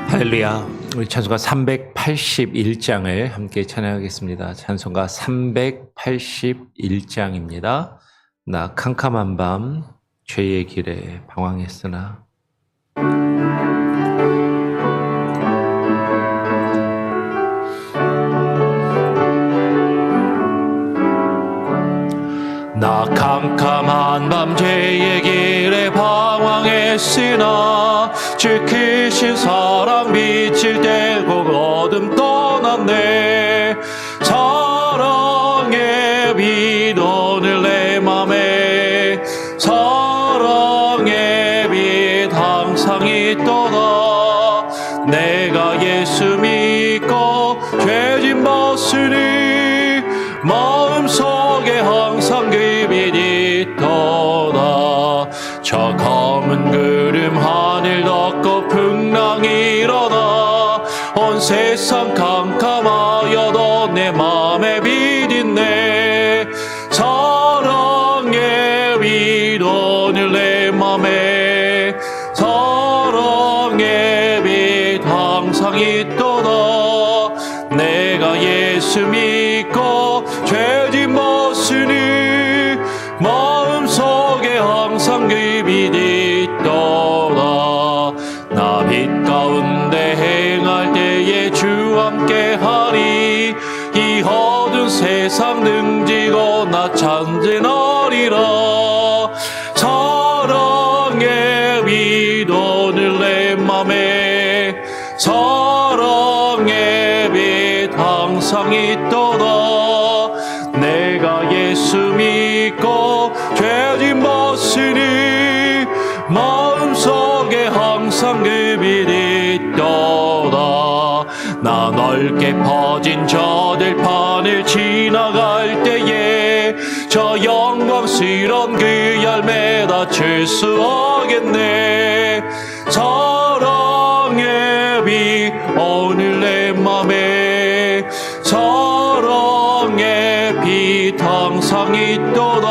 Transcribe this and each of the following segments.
할렐루야. 우리 찬송가 381장을 함께 찬양하겠습니다. 찬송가 381장입니다. 나 캄캄한 밤 죄의 길에 방황했으나. 나 캄캄한 밤 죄의 길에 방황했으나 지키신 사랑 빛을 떼고 어둠 떠났네. 사랑의 빛 오늘 내 맘에 사랑의 빛 항상 있도다. 내가 예수 믿고 죄짐 벗으니 마음속에 항상 그 빛이 있도다. 저 검은 구름 하늘 덮고 풍랑이 일어나 온 세상 캄캄하여도 내 맘에 빛 있네. 사랑의 빛 오늘 내 맘에 사랑의 빛 항상 있도다. 내가 예수 믿고 죄짐 벗으니 마음속에 항상 그 빛이 있도다. 나 빛 가운데 행할 때에 주 함께 하리. 이 어두운 세상 등지고 나 찬진하리라. 사랑의 빛 오늘 내 맘에 사랑의 빛 항상 있도다. 내가 예수 믿고 죄짐 벗으니 마음속에 항상 그 빛이 있도다. 나 넓게 퍼진 저 들판을 지나갈 때에 저 영광스러운 그 열매 다칠 수 없겠네. 사랑의 빛 오늘 내 맘에 사랑의 빛 항상 있도다.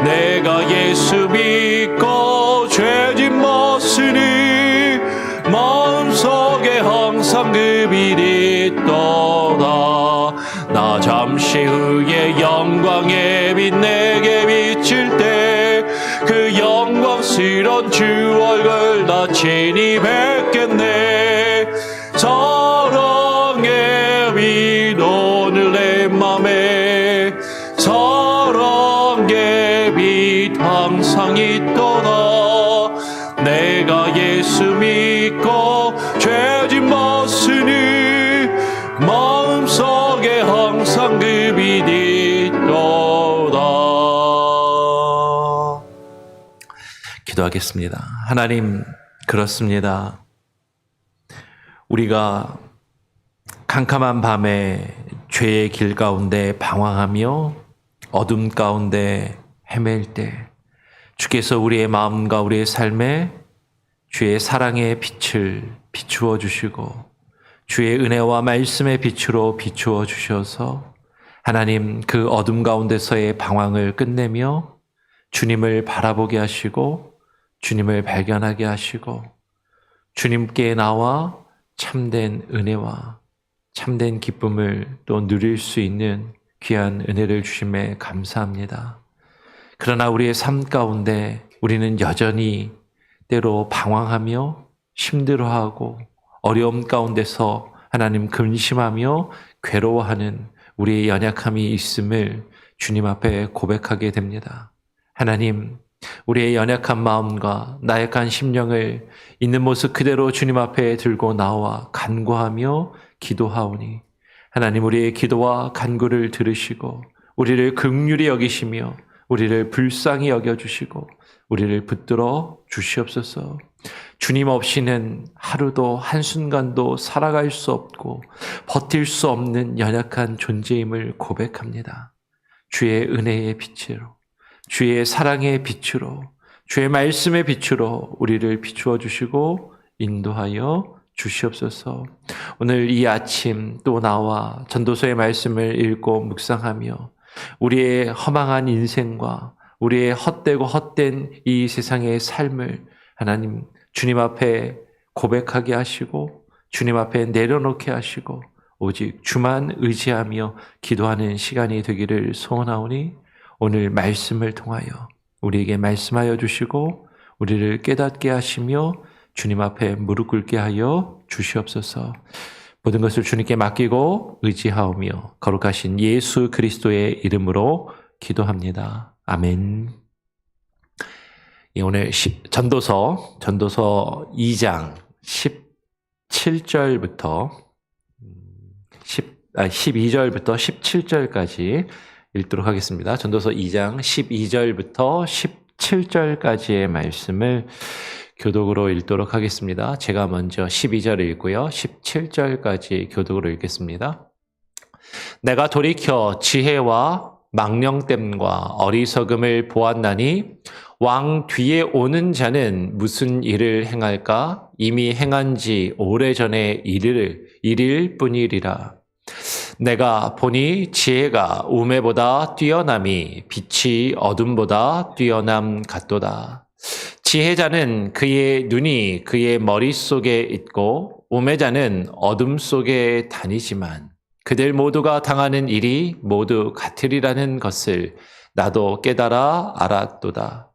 내가 예수 믿고 죄짐 벗으니 마음속에 항상 그 빛이 있도다. 나 잠시 후에 영광의 빛 내게 비칠 때 그 영광스러운 주 얼굴 나 친히 뵙겠네. 사랑의 빛 오늘 내 맘에 사랑의 빛 항상 있도다. 내가 예수 믿고 죄짐 벗으니 마음속에 항상 그 빛이 있도다. 기도하겠습니다. 하나님, 그렇습니다. 우리가 캄캄한 밤에 죄의 길 가운데 방황하며 어둠 가운데 헤맬 때 주께서 우리의 마음과 우리의 삶에 주의 사랑의 빛을 비추어 주시고 주의 은혜와 말씀의 빛으로 비추어 주셔서 하나님 그 어둠 가운데서의 방황을 끝내며 주님을 바라보게 하시고 주님을 발견하게 하시고 주님께 나와 참된 은혜와 참된 기쁨을 또 누릴 수 있는 귀한 은혜를 주심에 감사합니다. 그러나 우리의 삶 가운데 우리는 여전히 때로 방황하며 힘들어하고 어려움 가운데서 하나님 근심하며 괴로워하는 우리의 연약함이 있음을 주님 앞에 고백하게 됩니다. 하나님, 우리의 연약한 마음과 나약한 심령을 있는 모습 그대로 주님 앞에 들고 나와 간구하며 기도하오니 하나님 우리의 기도와 간구를 들으시고 우리를 긍휼히 여기시며 우리를 불쌍히 여겨주시고 우리를 붙들어 주시옵소서. 주님 없이는 하루도 한순간도 살아갈 수 없고 버틸 수 없는 연약한 존재임을 고백합니다. 주의 은혜의 빛으로 주의 사랑의 빛으로 주의 말씀의 빛으로 우리를 비추어 주시고 인도하여 주시옵소서. 오늘 이 아침 또 나와 전도서의 말씀을 읽고 묵상하며 우리의 허망한 인생과 우리의 헛되고 헛된 이 세상의 삶을 하나님 주님 앞에 고백하게 하시고 주님 앞에 내려놓게 하시고 오직 주만 의지하며 기도하는 시간이 되기를 소원하오니 오늘 말씀을 통하여 우리에게 말씀하여 주시고 우리를 깨닫게 하시며 주님 앞에 무릎 꿇게 하여 주시옵소서. 모든 것을 주님께 맡기고 의지하오며 거룩하신 예수 그리스도의 이름으로 기도합니다. 아멘. 오늘 전도서 2장 17절부터 12절부터 17절까지 읽도록 하겠습니다. 전도서 2장 12절부터 17절까지의 말씀을 교독으로 읽도록 하겠습니다. 제가 먼저 12절 읽고요. 17절까지 교독으로 읽겠습니다. 내가 돌이켜 지혜와 망령됨과 어리석음을 보았나니 왕 뒤에 오는 자는 무슨 일을 행할까? 이미 행한 지 오래전에 일일 뿐이리라. 내가 보니 지혜가 우매보다 뛰어남이 빛이 어둠보다 뛰어남 같도다. 지혜자는 그의 눈이 그의 머릿속에 있고 우매자는 어둠 속에 다니지만 그들 모두가 당하는 일이 모두 같으리라는 것을 나도 깨달아 알았도다.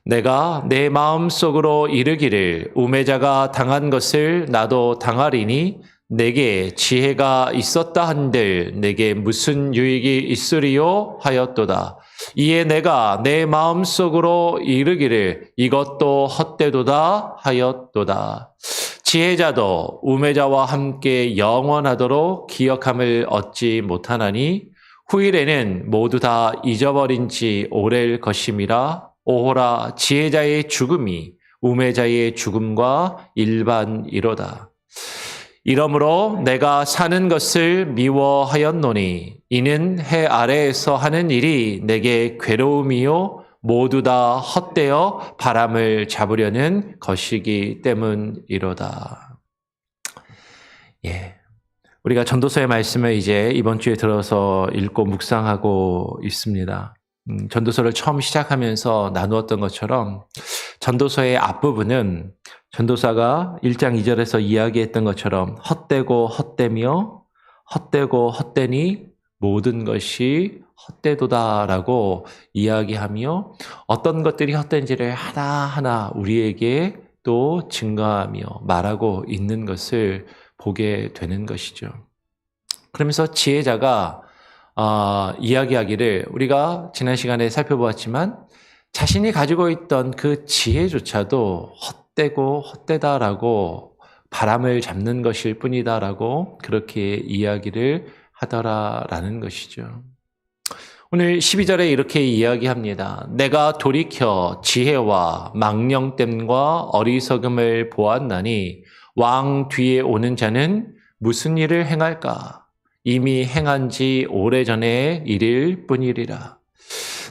내가 내 마음속으로 이르기를 우매자가 당한 것을 나도 당하리니 내게 지혜가 있었다 한들 내게 무슨 유익이 있으리요 하였도다. 이에 내가 내 마음속으로 이르기를 이것도 헛되도다 하였도다. 지혜자도 우매자와 함께 영원하도록 기억함을 얻지 못하나니 후일에는 모두 다 잊어버린 지 오래일 것임이라. 오호라 지혜자의 죽음이 우매자의 죽음과 일반이로다. 이러므로 내가 사는 것을 미워하였노니 이는 해 아래에서 하는 일이 내게 괴로움이요 모두 다 헛되어 바람을 잡으려는 것이기 때문이로다. 우리가 전도서의 말씀을 이제 이번 주에 들어서 읽고 묵상하고 있습니다. 전도서를 처음 시작하면서 나누었던 것처럼 전도서의 앞부분은 전도사가 1장 2절에서 이야기했던 것처럼 헛되고 헛되며 헛되고 헛되니 모든 것이 헛되도다라고 이야기하며 어떤 것들이 헛된지를 하나하나 우리에게 또 증거하며 말하고 있는 것을 보게 되는 것이죠. 그러면서 지혜자가 이야기하기를 우리가 지난 시간에 살펴보았지만 자신이 가지고 있던 그 지혜조차도 헛되고 헛되다라고 바람을 잡는 것일 뿐이다라고 그렇게 이야기를 하더라라는 것이죠. 오늘 12절에 이렇게 이야기합니다. 내가 돌이켜 지혜와 망령됨과 어리석음을 보았나니 왕 뒤에 오는 자는 무슨 일을 행할까? 이미 행한 지 오래전의 일일 뿐이리라.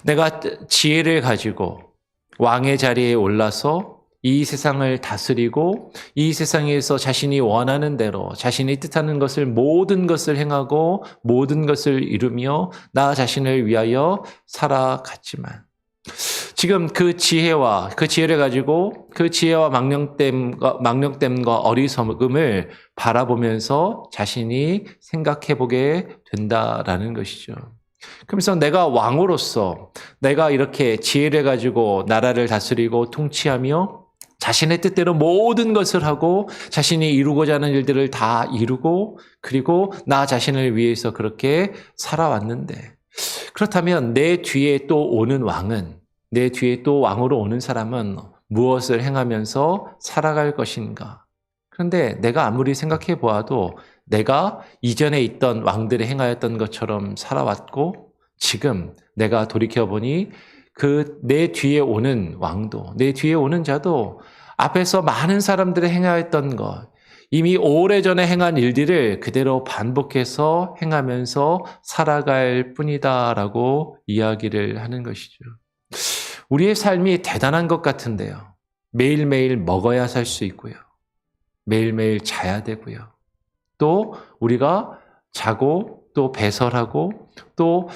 내가 지혜를 가지고 왕의 자리에 올라서 이 세상을 다스리고 이 세상에서 자신이 원하는 대로 자신이 뜻하는 것을 모든 것을 행하고 모든 것을 이루며 나 자신을 위하여 살아갔지만 지금 그 지혜를 가지고 그 지혜와 망령됨과 어리석음을 바라보면서 자신이 생각해보게 된다라는 것이죠. 그러면서 내가 왕으로서 내가 이렇게 지혜를 가지고 나라를 다스리고 통치하며 자신의 뜻대로 모든 것을 하고 자신이 이루고자 하는 일들을 다 이루고 그리고 나 자신을 위해서 그렇게 살아왔는데 그렇다면 내 뒤에 또 오는 왕은 내 뒤에 또 왕으로 오는 사람은 무엇을 행하면서 살아갈 것인가? 그런데 내가 아무리 생각해 보아도 내가 이전에 있던 왕들이 행하였던 것처럼 살아왔고 지금 내가 돌이켜보니 그 내 뒤에 오는 왕도 내 뒤에 오는 자도 앞에서 많은 사람들이 행하였던 것 이미 오래전에 행한 일들을 그대로 반복해서 행하면서 살아갈 뿐이다라고 이야기를 하는 것이죠. 우리의 삶이 대단한 것 같은데요. 매일매일 먹어야 살 수 있고요. 매일매일 자야 되고요. 또 우리가 자고 또 배설하고 또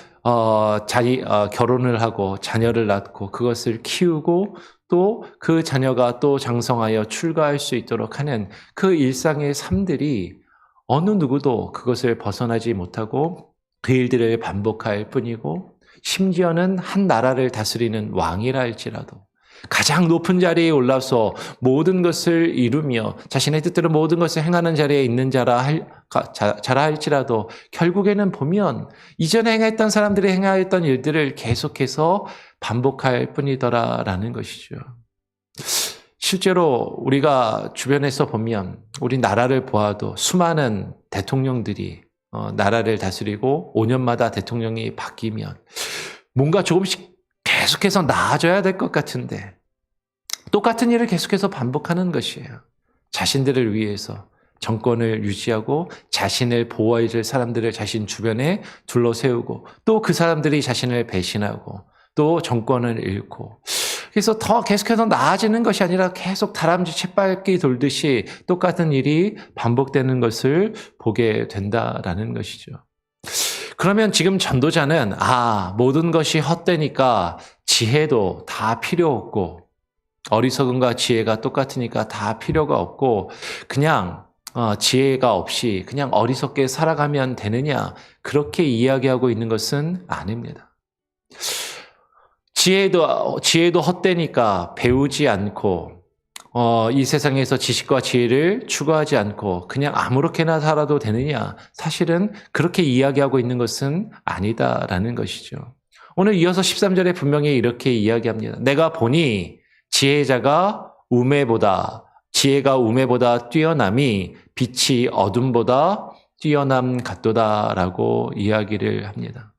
결혼을 하고 자녀를 낳고 그것을 키우고 또 그 자녀가 또 장성하여 출가할 수 있도록 하는 그 일상의 삶들이 어느 누구도 그것을 벗어나지 못하고 그 일들을 반복할 뿐이고, 심지어는 한 나라를 다스리는 왕이라 할지라도 가장 높은 자리에 올라서 모든 것을 이루며 자신의 뜻대로 모든 것을 행하는 자리에 있는 자라 할지라도 결국에는 보면 이전에 행했던 사람들이 행하였던 일들을 계속해서 반복할 뿐이더라라는 것이죠. 실제로 우리가 주변에서 보면 우리 나라를 보아도 수많은 대통령들이 나라를 다스리고 5년마다 대통령이 바뀌면 뭔가 조금씩 계속해서 나아져야 될 것 같은데 똑같은 일을 계속해서 반복하는 것이에요. 자신들을 위해서 정권을 유지하고 자신을 보호해 줄 사람들을 자신 주변에 둘러세우고 또 그 사람들이 자신을 배신하고 또 정권을 잃고, 그래서 더 계속해서 나아지는 것이 아니라 계속 다람쥐 쳇바퀴 돌듯이 똑같은 일이 반복되는 것을 보게 된다라는 것이죠. 그러면 지금 전도자는 모든 것이 헛되니까 지혜도 다 필요 없고 어리석음과 지혜가 똑같으니까 다 필요가 없고 그냥 지혜가 없이 그냥 어리석게 살아가면 되느냐, 그렇게 이야기하고 있는 것은 아닙니다. 지혜도 헛되니까 배우지 않고 이 세상에서 지식과 지혜를 추구하지 않고 그냥 아무렇게나 살아도 되느냐, 사실은 그렇게 이야기하고 있는 것은 아니다라는 것이죠. 오늘 이어서 13절에 분명히 이렇게 이야기합니다. 내가 보니 지혜가 우매보다 뛰어남이 빛이 어둠보다 뛰어남 같도다라고 이야기를 합니다.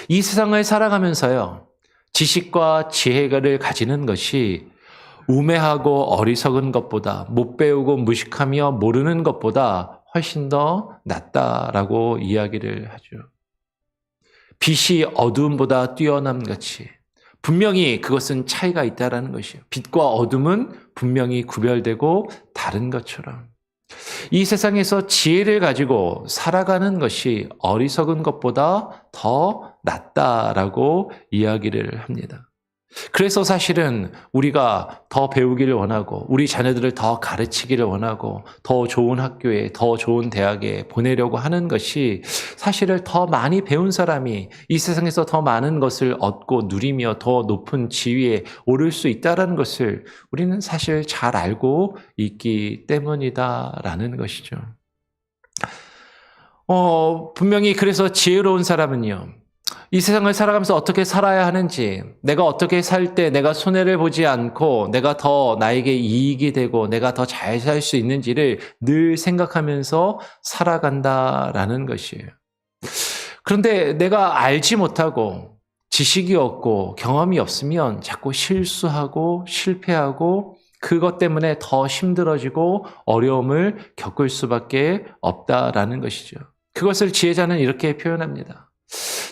이 세상을 살아가면서요, 지식과 지혜를 가지는 것이 우매하고 어리석은 것보다, 못 배우고 무식하며 모르는 것보다 훨씬 더 낫다라고 이야기를 하죠. 빛이 어둠보다 뛰어남 같이 분명히 그것은 차이가 있다라는 것이에요. 빛과 어둠은 분명히 구별되고 다른 것처럼 이 세상에서 지혜를 가지고 살아가는 것이 어리석은 것보다 더 낫다라고 이야기를 합니다. 그래서 사실은 우리가 더 배우기를 원하고 우리 자녀들을 더 가르치기를 원하고 더 좋은 학교에, 더 좋은 대학에 보내려고 하는 것이 사실은 더 많이 배운 사람이 이 세상에서 더 많은 것을 얻고 누리며 더 높은 지위에 오를 수 있다는 것을 우리는 사실 잘 알고 있기 때문이다라는 것이죠. 분명히 그래서 지혜로운 사람은요, 이 세상을 살아가면서 어떻게 살아야 하는지, 내가 어떻게 살 때 내가 손해를 보지 않고 내가 더 나에게 이익이 되고 내가 더 잘 살 수 있는지를 늘 생각하면서 살아간다라는 것이에요. 그런데 내가 알지 못하고 지식이 없고 경험이 없으면 자꾸 실수하고 실패하고 그것 때문에 더 힘들어지고 어려움을 겪을 수밖에 없다라는 것이죠. 그것을 지혜자는 이렇게 표현합니다.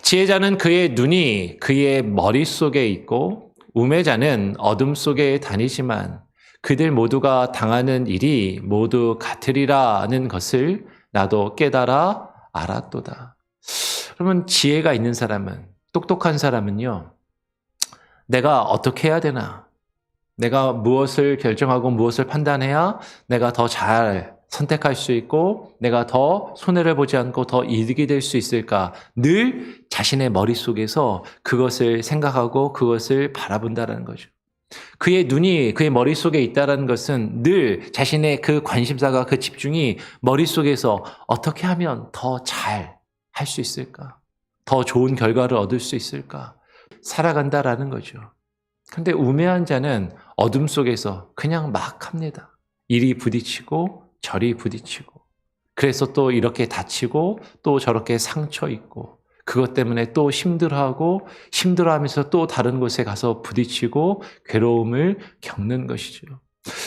지혜자는 그의 눈이 그의 머릿속에 있고 우매자는 어둠 속에 다니지만 그들 모두가 당하는 일이 모두 같으리라는 것을 나도 깨달아 알았도다. 그러면 지혜가 있는 사람은, 똑똑한 사람은요, 내가 어떻게 해야 되나? 내가 무엇을 결정하고 무엇을 판단해야 내가 더 잘 선택할 수 있고 내가 더 손해를 보지 않고 더 이득이 될 수 있을까? 늘 자신의 머릿속에서 그것을 생각하고 그것을 바라본다는 거죠. 그의 눈이 그의 머릿속에 있다는 것은 늘 자신의 그 관심사가, 그 집중이 머릿속에서 어떻게 하면 더 잘 할 수 있을까? 더 좋은 결과를 얻을 수 있을까? 살아간다라는 거죠. 그런데 우매한 자는 어둠 속에서 그냥 막 합니다. 이리 부딪히고 저리 부딪히고, 그래서 또 이렇게 다치고 또 저렇게 상처 입고, 그것 때문에 또 힘들어하면서 또 다른 곳에 가서 부딪히고 괴로움을 겪는 것이죠.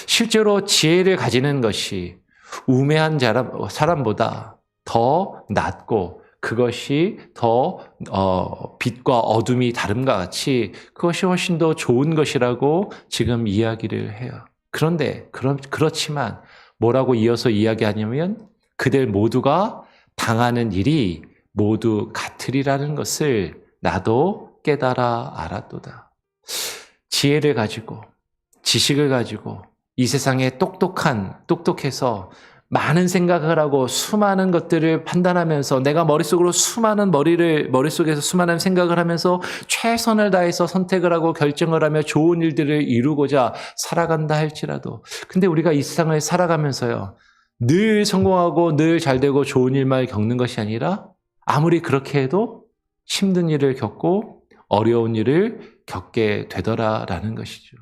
실제로 지혜를 가지는 것이 우매한 사람보다 더 낫고 그것이 더 빛과 어둠이 다름과 같이 그것이 훨씬 더 좋은 것이라고 지금 이야기를 해요. 그런데 그렇지만 뭐라고 이어서 이야기하냐면 그들 모두가 당하는 일이 모두 같으리라는 것을 나도 깨달아 알았도다. 지혜를 가지고 지식을 가지고 이 세상에 똑똑해서 많은 생각을 하고 수많은 것들을 판단하면서 내가 머릿속에서 수많은 생각을 하면서 최선을 다해서 선택을 하고 결정을 하며 좋은 일들을 이루고자 살아간다 할지라도 근데 우리가 이 세상을 살아가면서요. 늘 성공하고 늘 잘되고 좋은 일만 겪는 것이 아니라 아무리 그렇게 해도 힘든 일을 겪고 어려운 일을 겪게 되더라라는 것이죠.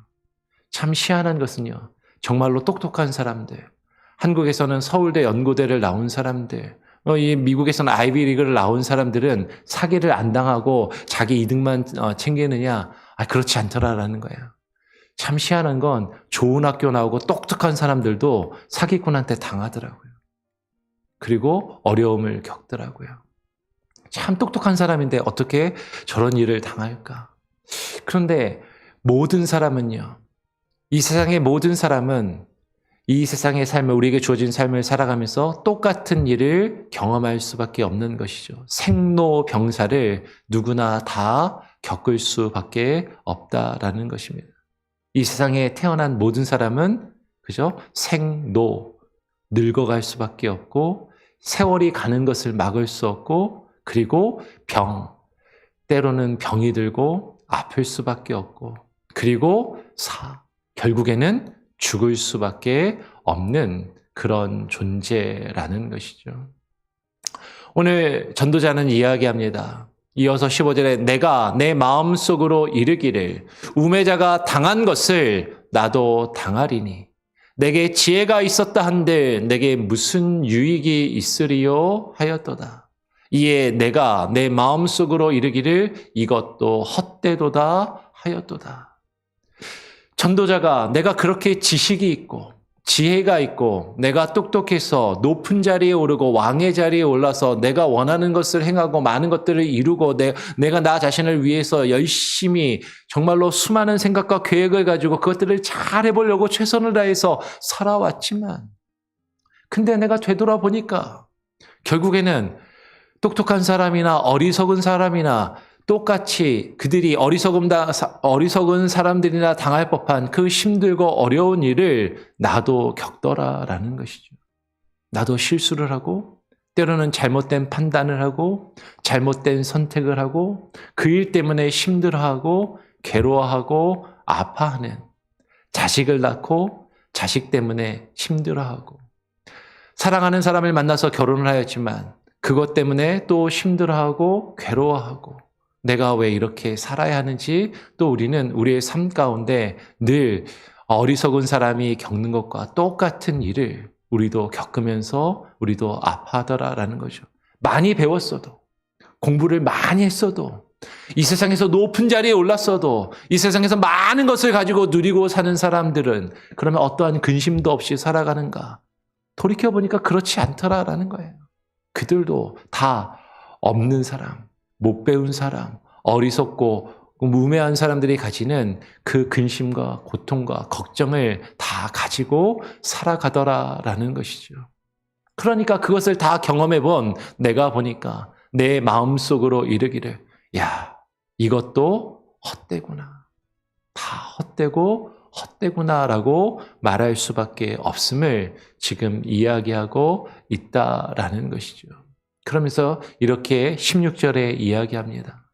참 희한한 것은요. 정말로 똑똑한 사람들, 한국에서는 서울대 연고대를 나온 사람들, 이 미국에서는 아이비리그를 나온 사람들은 사기를 안 당하고 자기 이득만 챙기느냐? 그렇지 않더라라는 거예요. 참 희한한 건 좋은 학교 나오고 똑똑한 사람들도 사기꾼한테 당하더라고요. 그리고 어려움을 겪더라고요. 참 똑똑한 사람인데 어떻게 저런 일을 당할까? 그런데 모든 사람은요. 이 세상의 모든 사람은 이 세상의 삶을 우리에게 주어진 삶을 살아가면서 똑같은 일을 경험할 수밖에 없는 것이죠. 생로병사를 누구나 다 겪을 수밖에 없다라는 것입니다. 이 세상에 태어난 모든 사람은 그죠? 생로 늙어갈 수밖에 없고 세월이 가는 것을 막을 수 없고 그리고 병 때로는 병이 들고 아플 수밖에 없고 그리고 결국에는 죽을 수밖에 없는 그런 존재라는 것이죠. 오늘 전도자는 이야기합니다. 이어서 15절에 내가 내 마음속으로 이르기를 우매자가 당한 것을 나도 당하리니 내게 지혜가 있었다 한들 내게 무슨 유익이 있으리요 하였도다. 이에 내가 내 마음속으로 이르기를 이것도 헛되도다 하였도다. 전도자가 내가 그렇게 지식이 있고 지혜가 있고 내가 똑똑해서 높은 자리에 오르고 왕의 자리에 올라서 내가 원하는 것을 행하고 많은 것들을 이루고 내가 나 자신을 위해서 열심히 정말로 수많은 생각과 계획을 가지고 그것들을 잘 해보려고 최선을 다해서 살아왔지만 근데 내가 되돌아보니까 결국에는 똑똑한 사람이나 어리석은 사람이나 똑같이 그들이 어리석은 사람들이나 당할 법한 그 힘들고 어려운 일을 나도 겪더라라는 것이죠. 나도 실수를 하고 때로는 잘못된 판단을 하고 잘못된 선택을 하고 그 일 때문에 힘들어하고 괴로워하고 아파하는 자식을 낳고 자식 때문에 힘들어하고 사랑하는 사람을 만나서 결혼을 하였지만 그것 때문에 또 힘들어하고 괴로워하고 내가 왜 이렇게 살아야 하는지 또 우리는 우리의 삶 가운데 늘 어리석은 사람이 겪는 것과 똑같은 일을 우리도 겪으면서 우리도 아파하더라라는 거죠. 많이 배웠어도 공부를 많이 했어도 이 세상에서 높은 자리에 올랐어도 이 세상에서 많은 것을 가지고 누리고 사는 사람들은 그러면 어떠한 근심도 없이 살아가는가? 돌이켜보니까 그렇지 않더라라는 거예요. 그들도 다 없는 사람, 못 배운 사람, 어리석고 무매한 사람들이 가지는 그 근심과 고통과 걱정을 다 가지고 살아가더라라는 것이죠. 그러니까 그것을 다 경험해본 내가 보니까 내 마음속으로 이르기를 야, 이것도 헛되구나. 다 헛되고 헛되구나라고 말할 수밖에 없음을 지금 이야기하고 있다라는 것이죠. 그러면서 이렇게 16절에 이야기합니다.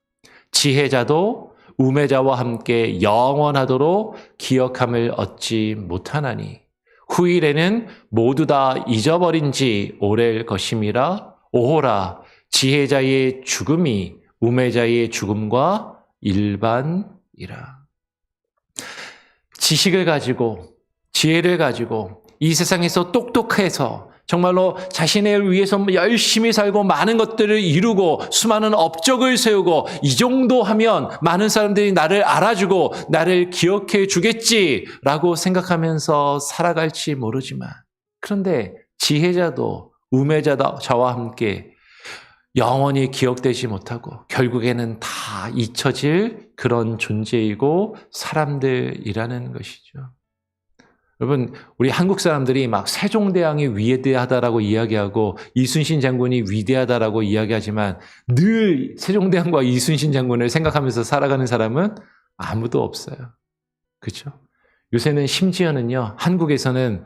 지혜자도 우매자와 함께 영원하도록 기억함을 얻지 못하나니 후일에는 모두 다 잊어버린 지 오래일 것임이라. 오호라 지혜자의 죽음이 우매자의 죽음과 일반이라. 지식을 가지고 지혜를 가지고 이 세상에서 똑똑해서 정말로 자신을 위해서 열심히 살고 많은 것들을 이루고 수많은 업적을 세우고 이 정도 하면 많은 사람들이 나를 알아주고 나를 기억해 주겠지라고 생각하면서 살아갈지 모르지만 그런데 지혜자도 우매자와 함께 영원히 기억되지 못하고 결국에는 다 잊혀질 그런 존재이고 사람들이라는 것이죠. 여러분, 우리 한국 사람들이 막 세종대왕이 위대하다라고 이야기하고 이순신 장군이 위대하다라고 이야기하지만 늘 세종대왕과 이순신 장군을 생각하면서 살아가는 사람은 아무도 없어요. 그렇죠? 요새는 심지어는요, 한국에서는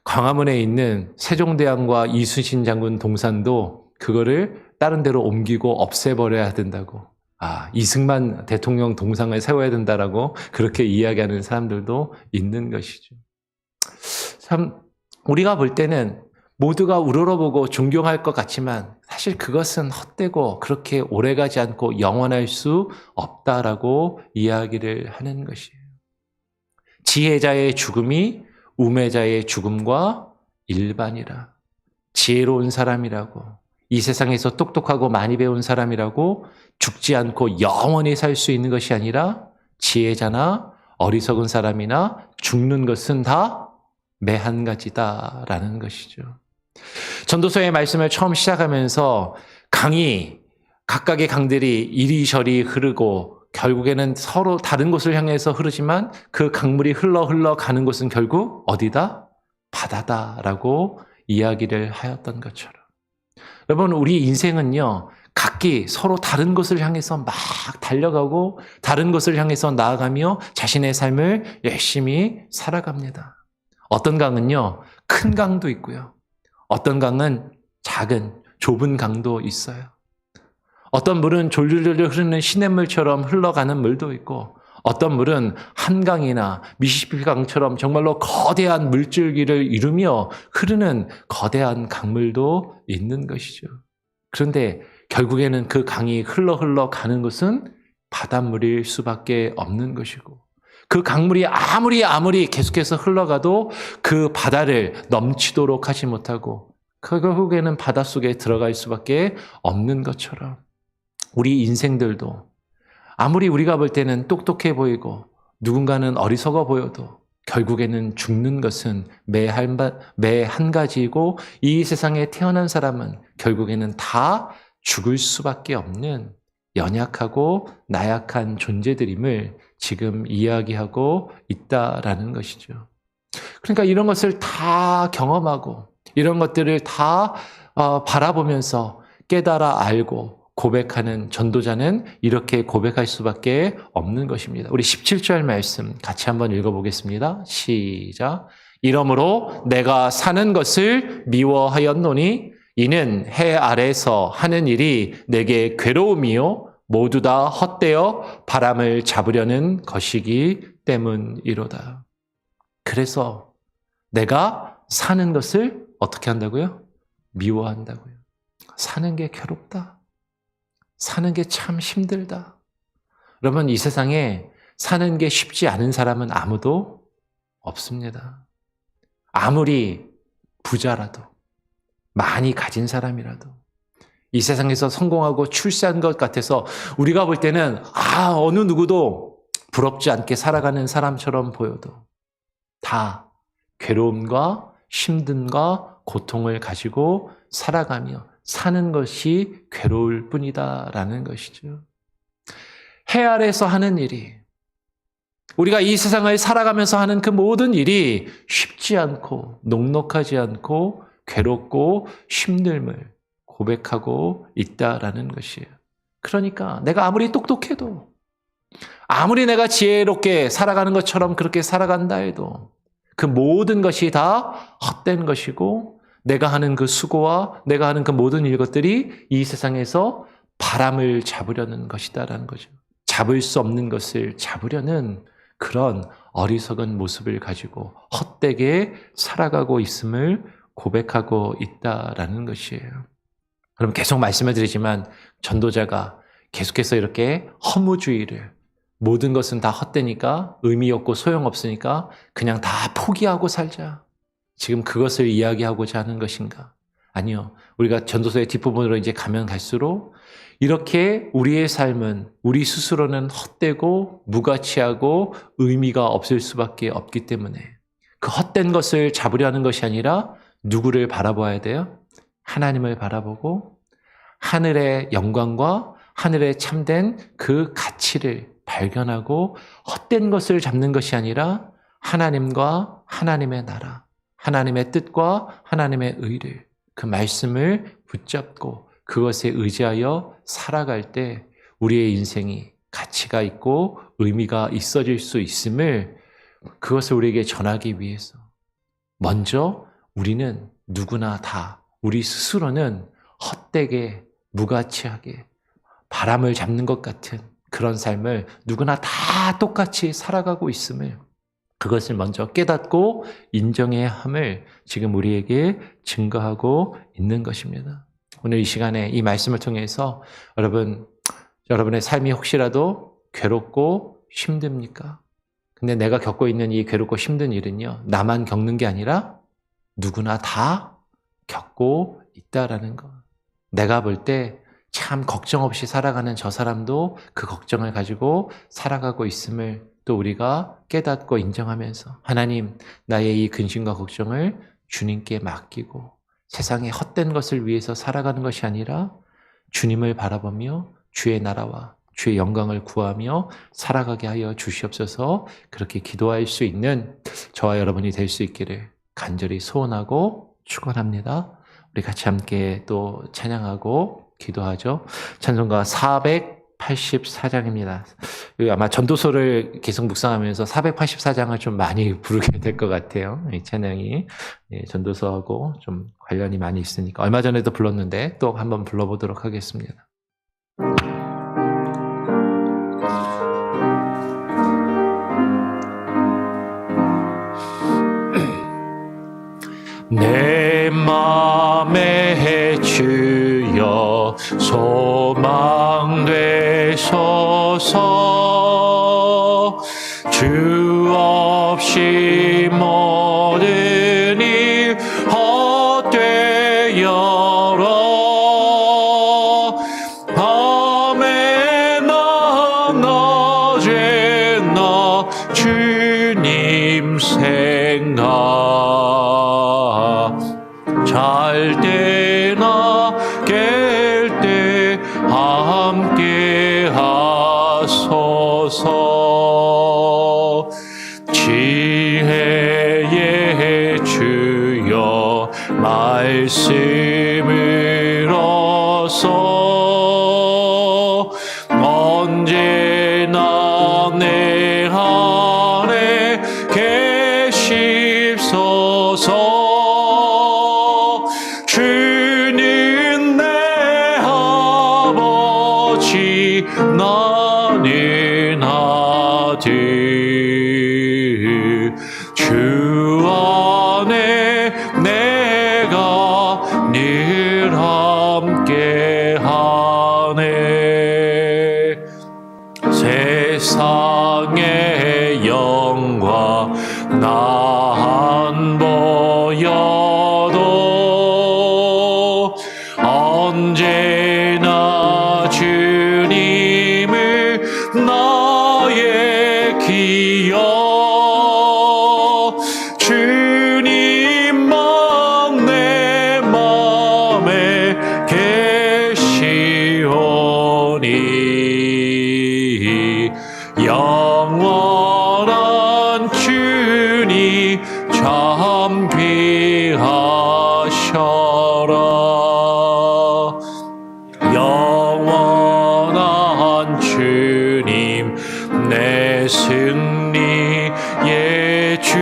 광화문에 있는 세종대왕과 이순신 장군 동산도 그거를 다른 데로 옮기고 없애버려야 된다고. 이승만 대통령 동상을 세워야 된다라고 그렇게 이야기하는 사람들도 있는 것이죠. 참, 우리가 볼 때는 모두가 우러러보고 존경할 것 같지만 사실 그것은 헛되고 그렇게 오래가지 않고 영원할 수 없다라고 이야기를 하는 것이에요. 지혜자의 죽음이 우매자의 죽음과 일반이라. 지혜로운 사람이라고, 이 세상에서 똑똑하고 많이 배운 사람이라고 죽지 않고 영원히 살 수 있는 것이 아니라 지혜자나 어리석은 사람이나 죽는 것은 다 매한 가지다라는 것이죠. 전도서의 말씀을 처음 시작하면서 각각의 강들이 이리저리 흐르고 결국에는 서로 다른 곳을 향해서 흐르지만 그 강물이 흘러 가는 곳은 결국 어디다? 바다다라고 이야기를 하였던 것처럼. 여러분, 우리 인생은요, 각기 서로 다른 곳을 향해서 막 달려가고 다른 곳을 향해서 나아가며 자신의 삶을 열심히 살아갑니다. 어떤 강은요, 큰 강도 있고요. 어떤 강은 작은, 좁은 강도 있어요. 어떤 물은 졸졸졸 흐르는 시냇물처럼 흘러가는 물도 있고 어떤 물은 한강이나 미시시피강처럼 정말로 거대한 물줄기를 이루며 흐르는 거대한 강물도 있는 것이죠. 그런데 결국에는 그 강이 흘러 가는 것은 바닷물일 수밖에 없는 것이고 그 강물이 아무리 계속해서 흘러가도 그 바다를 넘치도록 하지 못하고 결국에는 바닷속에 들어갈 수밖에 없는 것처럼 우리 인생들도 아무리 우리가 볼 때는 똑똑해 보이고 누군가는 어리석어 보여도 결국에는 죽는 것은 매 한 가지이고 이 세상에 태어난 사람은 결국에는 다 죽을 수밖에 없는 연약하고 나약한 존재들임을 지금 이야기하고 있다라는 것이죠. 그러니까 이런 것을 다 경험하고 이런 것들을 다 바라보면서 깨달아 알고 고백하는 전도자는 이렇게 고백할 수밖에 없는 것입니다. 우리 17절 말씀 같이 한번 읽어보겠습니다. 시작. 이러므로 내가 사는 것을 미워하였노니 이는 해 아래서 하는 일이 내게 괴로움이요 모두 다 헛되어 바람을 잡으려는 것이기 때문이로다. 그래서 내가 사는 것을 어떻게 한다고요? 미워한다고요. 사는 게 괴롭다. 사는 게 참 힘들다. 여러분, 이 세상에 사는 게 쉽지 않은 사람은 아무도 없습니다. 아무리 부자라도, 많이 가진 사람이라도, 이 세상에서 성공하고 출세한 것 같아서 우리가 볼 때는 어느 누구도 부럽지 않게 살아가는 사람처럼 보여도 다 괴로움과 힘듦과 고통을 가지고 살아가며 사는 것이 괴로울 뿐이다라는 것이죠. 해 아래서 하는 일이 우리가 이 세상을 살아가면서 하는 그 모든 일이 쉽지 않고 녹록하지 않고 괴롭고 힘듦을 고백하고 있다라는 것이에요. 그러니까 내가 아무리 똑똑해도 아무리 내가 지혜롭게 살아가는 것처럼 그렇게 살아간다 해도 그 모든 것이 다 헛된 것이고 내가 하는 그 수고와 내가 하는 그 모든 일것들이 이 세상에서 바람을 잡으려는 것이다라는 거죠. 잡을 수 없는 것을 잡으려는 그런 어리석은 모습을 가지고 헛되게 살아가고 있음을 고백하고 있다라는 것이에요. 그럼 계속 말씀을 드리지만 전도자가 계속해서 이렇게 허무주의를 모든 것은 다 헛되니까 의미 없고 소용없으니까 그냥 다 포기하고 살자. 지금 그것을 이야기하고자 하는 것인가? 아니요. 우리가 전도서의 뒷부분으로 이제 가면 갈수록 이렇게 우리의 삶은 우리 스스로는 헛되고 무가치하고 의미가 없을 수밖에 없기 때문에 그 헛된 것을 잡으려 하는 것이 아니라 누구를 바라봐야 돼요? 하나님을 바라보고 하늘의 영광과 하늘의 참된 그 가치를 발견하고 헛된 것을 잡는 것이 아니라 하나님과 하나님의 나라, 하나님의 뜻과 하나님의 의를, 그 말씀을 붙잡고 그것에 의지하여 살아갈 때 우리의 인생이 가치가 있고 의미가 있어질 수 있음을, 그것을 우리에게 전하기 위해서 먼저 우리는 누구나 다 우리 스스로는 헛되게 무가치하게 바람을 잡는 것 같은 그런 삶을 누구나 다 똑같이 살아가고 있음을, 그것을 먼저 깨닫고 인정해야 함을 지금 우리에게 증거하고 있는 것입니다. 오늘 이 시간에 이 말씀을 통해서 여러분의 삶이 혹시라도 괴롭고 힘듭니까? 근데 내가 겪고 있는 이 괴롭고 힘든 일은요, 나만 겪는 게 아니라 누구나 다 겪고 있다라는 것. 내가 볼 때 참 걱정 없이 살아가는 저 사람도 그 걱정을 가지고 살아가고 있음을 또 우리가 깨닫고 인정하면서, 하나님, 나의 이 근심과 걱정을 주님께 맡기고 세상의 헛된 것을 위해서 살아가는 것이 아니라 주님을 바라보며 주의 나라와 주의 영광을 구하며 살아가게 하여 주시옵소서. 그렇게 기도할 수 있는 저와 여러분이 될 수 있기를 간절히 소원하고 축원합니다. 우리 같이 함께 또 찬양하고 기도하죠. 찬송가 484장입니다. 아마 전도서를 계속 묵상하면서 484장을 좀 많이 부르게 될 것 같아요. 이 찬양이 전도서하고 좀 관련이 많이 있으니까 얼마 전에도 불렀는데 또 한번 불러보도록 하겠습니다. 내 맘에 주여 소망 되소서. 주 없이 모든 일 헛되어라. 밤에나 낮에나 주님 생각, 잘 때나 깰 때 함께 하소서. 지혜의 주여 말씀을 얻어 언제나 내 안에 계십소서. 주는 내 아버지 나는 아들. 주 안에 내가 늘 함께하네. 세상의 영광 나 안 보여도 언제나 주님을 나의 기억. 주님만 내 맘에 계시오니 영원한 주님 참 귀하셔라. 영원한 주님 내 승리의 주.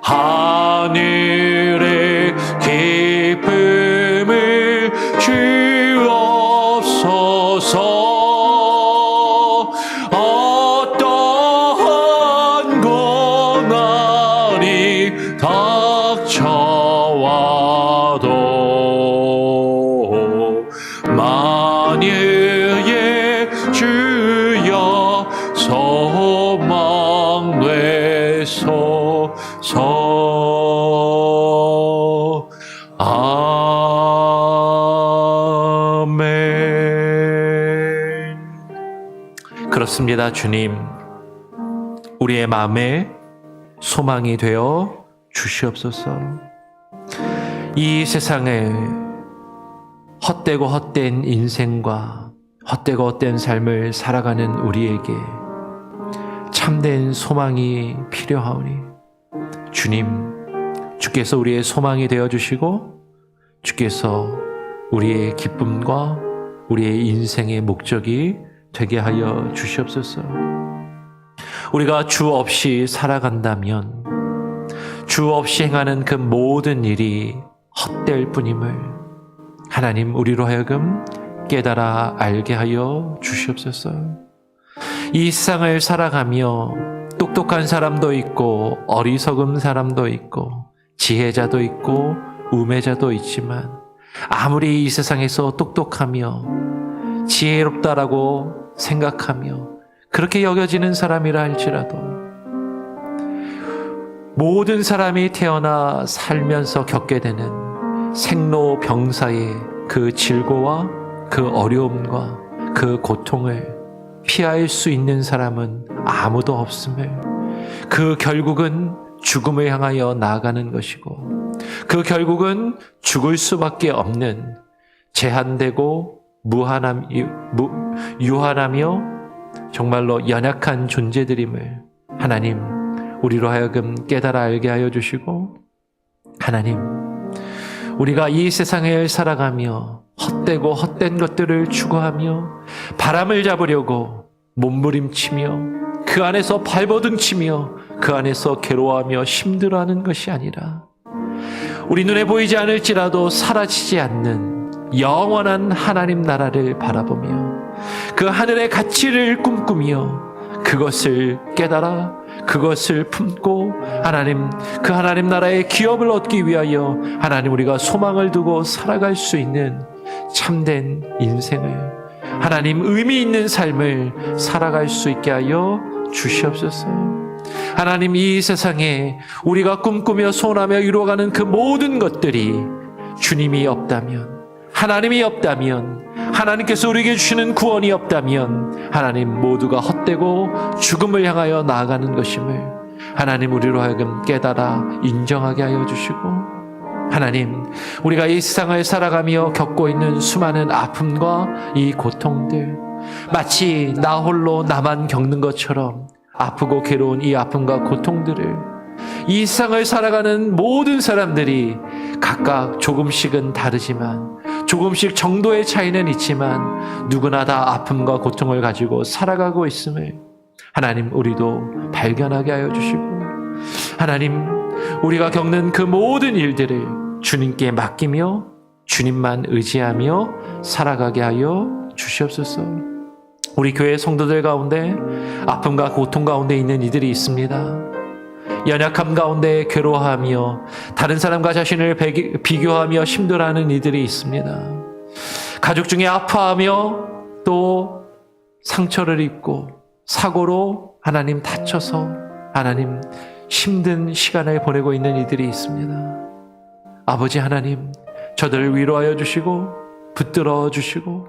하늘의 기쁨을 주옵소서. 어떠한 고난이 닥쳐와도 만유의 주여 소망 되소서. 아멘. 그렇습니다. 주님, 우리의 마음에 소망이 되어 주시옵소서. 이 세상에 헛되고 헛된 인생과 헛되고 헛된 삶을 살아가는 우리에게 참된 소망이 필요하오니 주님, 주께서 우리의 소망이 되어주시고 주께서 우리의 기쁨과 우리의 인생의 목적이 되게 하여 주시옵소서. 우리가 주 없이 살아간다면 주 없이 행하는 그 모든 일이 헛될 뿐임을 하나님 우리로 하여금 깨달아 알게 하여 주시옵소서. 이 세상을 살아가며 똑똑한 사람도 있고 어리석은 사람도 있고 지혜자도 있고 우매자도 있지만 아무리 이 세상에서 똑똑하며 지혜롭다라고 생각하며 그렇게 여겨지는 사람이라 할지라도 모든 사람이 태어나 살면서 겪게 되는 생로병사의 그 질고와 그 어려움과 그 고통을 피할 수 있는 사람은 아무도 없음을, 그 결국은 죽음을 향하여 나아가는 것이고 그 결국은 죽을 수밖에 없는 제한되고 유한하며 정말로 연약한 존재들임을 하나님 우리로 하여금 깨달아 알게 하여 주시고, 하나님 우리가 이 세상을 살아가며 헛되고 헛된 것들을 추구하며 바람을 잡으려고 몸부림치며 그 안에서 발버둥치며 그 안에서 괴로워하며 힘들어하는 것이 아니라 우리 눈에 보이지 않을지라도 사라지지 않는 영원한 하나님 나라를 바라보며 그 하늘의 가치를 꿈꾸며 그것을 깨달아 그것을 품고 하나님, 그 하나님 나라의 기업을 얻기 위하여 하나님 우리가 소망을 두고 살아갈 수 있는 참된 인생을, 하나님 의미 있는 삶을 살아갈 수 있게 하여 주시옵소서. 하나님, 이 세상에 우리가 꿈꾸며 소원하며 이루어가는 그 모든 것들이 주님이 없다면, 하나님이 없다면, 하나님께서 우리에게 주시는 구원이 없다면 하나님 모두가 헛되고 죽음을 향하여 나아가는 것임을 하나님 우리로 하여금 깨달아 인정하게 하여 주시고, 하나님 우리가 이 세상을 살아가며 겪고 있는 수많은 아픔과 이 고통들, 마치 나 홀로 나만 겪는 것처럼 아프고 괴로운 이 아픔과 고통들을 이 세상을 살아가는 모든 사람들이 각각 조금씩은 다르지만, 조금씩 정도의 차이는 있지만 누구나 다 아픔과 고통을 가지고 살아가고 있음을 하나님 우리도 발견하게 하여 주시고, 하나님 우리가 겪는 그 모든 일들을 주님께 맡기며 주님만 의지하며 살아가게 하여 주시옵소서. 우리 교회 성도들 가운데 아픔과 고통 가운데 있는 이들이 있습니다. 연약함 가운데 괴로워하며 다른 사람과 자신을 비교하며 힘들어하는 이들이 있습니다. 가족 중에 아파하며 또 상처를 입고 사고로 하나님 다쳐서 하나님 힘든 시간을 보내고 있는 이들이 있습니다. 아버지 하나님, 저들을 위로하여 주시고 붙들어 주시고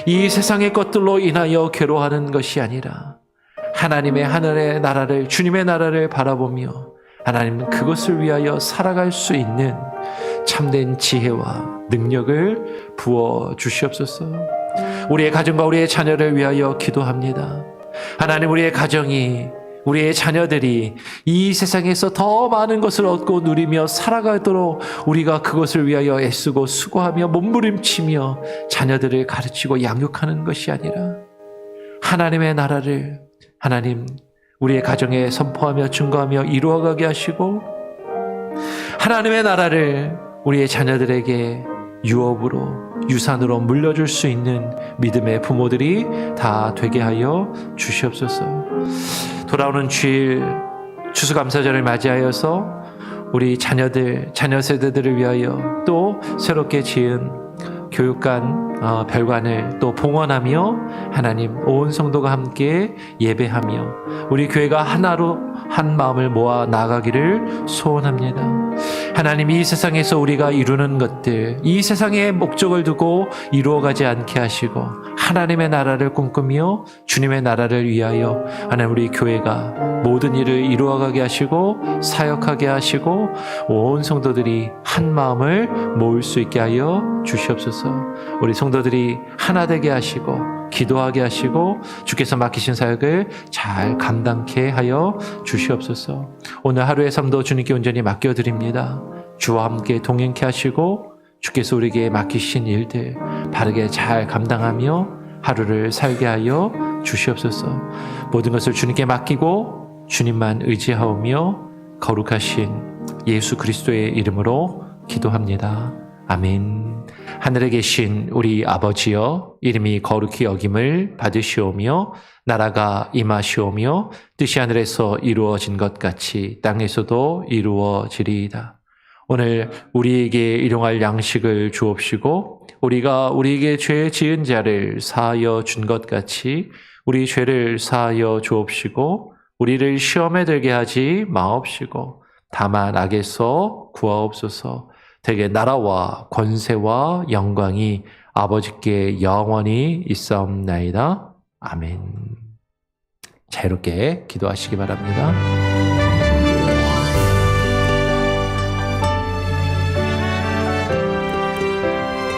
이 세상의 것들로 인하여 괴로워하는 것이 아니라 하나님의 하늘의 나라를, 주님의 나라를 바라보며 하나님 그것을 위하여 살아갈 수 있는 참된 지혜와 능력을 부어 주시옵소서. 우리의 가정과 우리의 자녀를 위하여 기도합니다. 하나님, 우리의 가정이, 우리의 자녀들이 이 세상에서 더 많은 것을 얻고 누리며 살아가도록 우리가 그것을 위하여 애쓰고 수고하며 몸부림치며 자녀들을 가르치고 양육하는 것이 아니라 하나님의 나라를 하나님 우리의 가정에 선포하며 증거하며 이루어가게 하시고, 하나님의 나라를 우리의 자녀들에게 유업으로, 유산으로 물려줄 수 있는 믿음의 부모들이 다 되게 하여 주시옵소서. 돌아오는 주일 추수감사절을 맞이하여서 우리 자녀들, 자녀 세대들을 위하여 또 새롭게 지은 교육관, 별관을 또 봉헌하며 하나님 온 성도가 함께 예배하며 우리 교회가 하나로 한 마음을 모아 나가기를 소원합니다. 하나님, 이 세상에서 우리가 이루는 것들, 이 세상의 목적을 두고 이루어가지 않게 하시고 하나님의 나라를 꿈꾸며 주님의 나라를 위하여 하나님 우리 교회가 모든 일을 이루어가게 하시고 사역하게 하시고 온 성도들이 한 마음을 모을 수 있게 하여 주시옵소서. 우리 성도들이 하나 되게 하시고 기도하게 하시고 주께서 맡기신 사역을 잘 감당케 하여 주시옵소서. 오늘 하루의 삶도 주님께 온전히 맡겨드립니다. 주와 함께 동행케 하시고 주께서 우리에게 맡기신 일들 바르게 잘 감당하며 하루를 살게 하여 주시옵소서. 모든 것을 주님께 맡기고 주님만 의지하오며 거룩하신 예수 그리스도의 이름으로 기도합니다. 아멘. 하늘에 계신 우리 아버지여, 이름이 거룩히 여김을 받으시오며 나라가 임하시오며 뜻이 하늘에서 이루어진 것 같이 땅에서도 이루어지리이다. 오늘 우리에게 일용할 양식을 주옵시고 우리가 우리에게 죄 지은 자를 사하여 준 것 같이 우리 죄를 사하여 주옵시고 우리를 시험에 들게 하지 마옵시고 다만 악에서 구하옵소서. 대개 나라와 권세와 영광이 아버지께 영원히 있사옵나이다. 아멘. 자유롭게 기도하시기 바랍니다.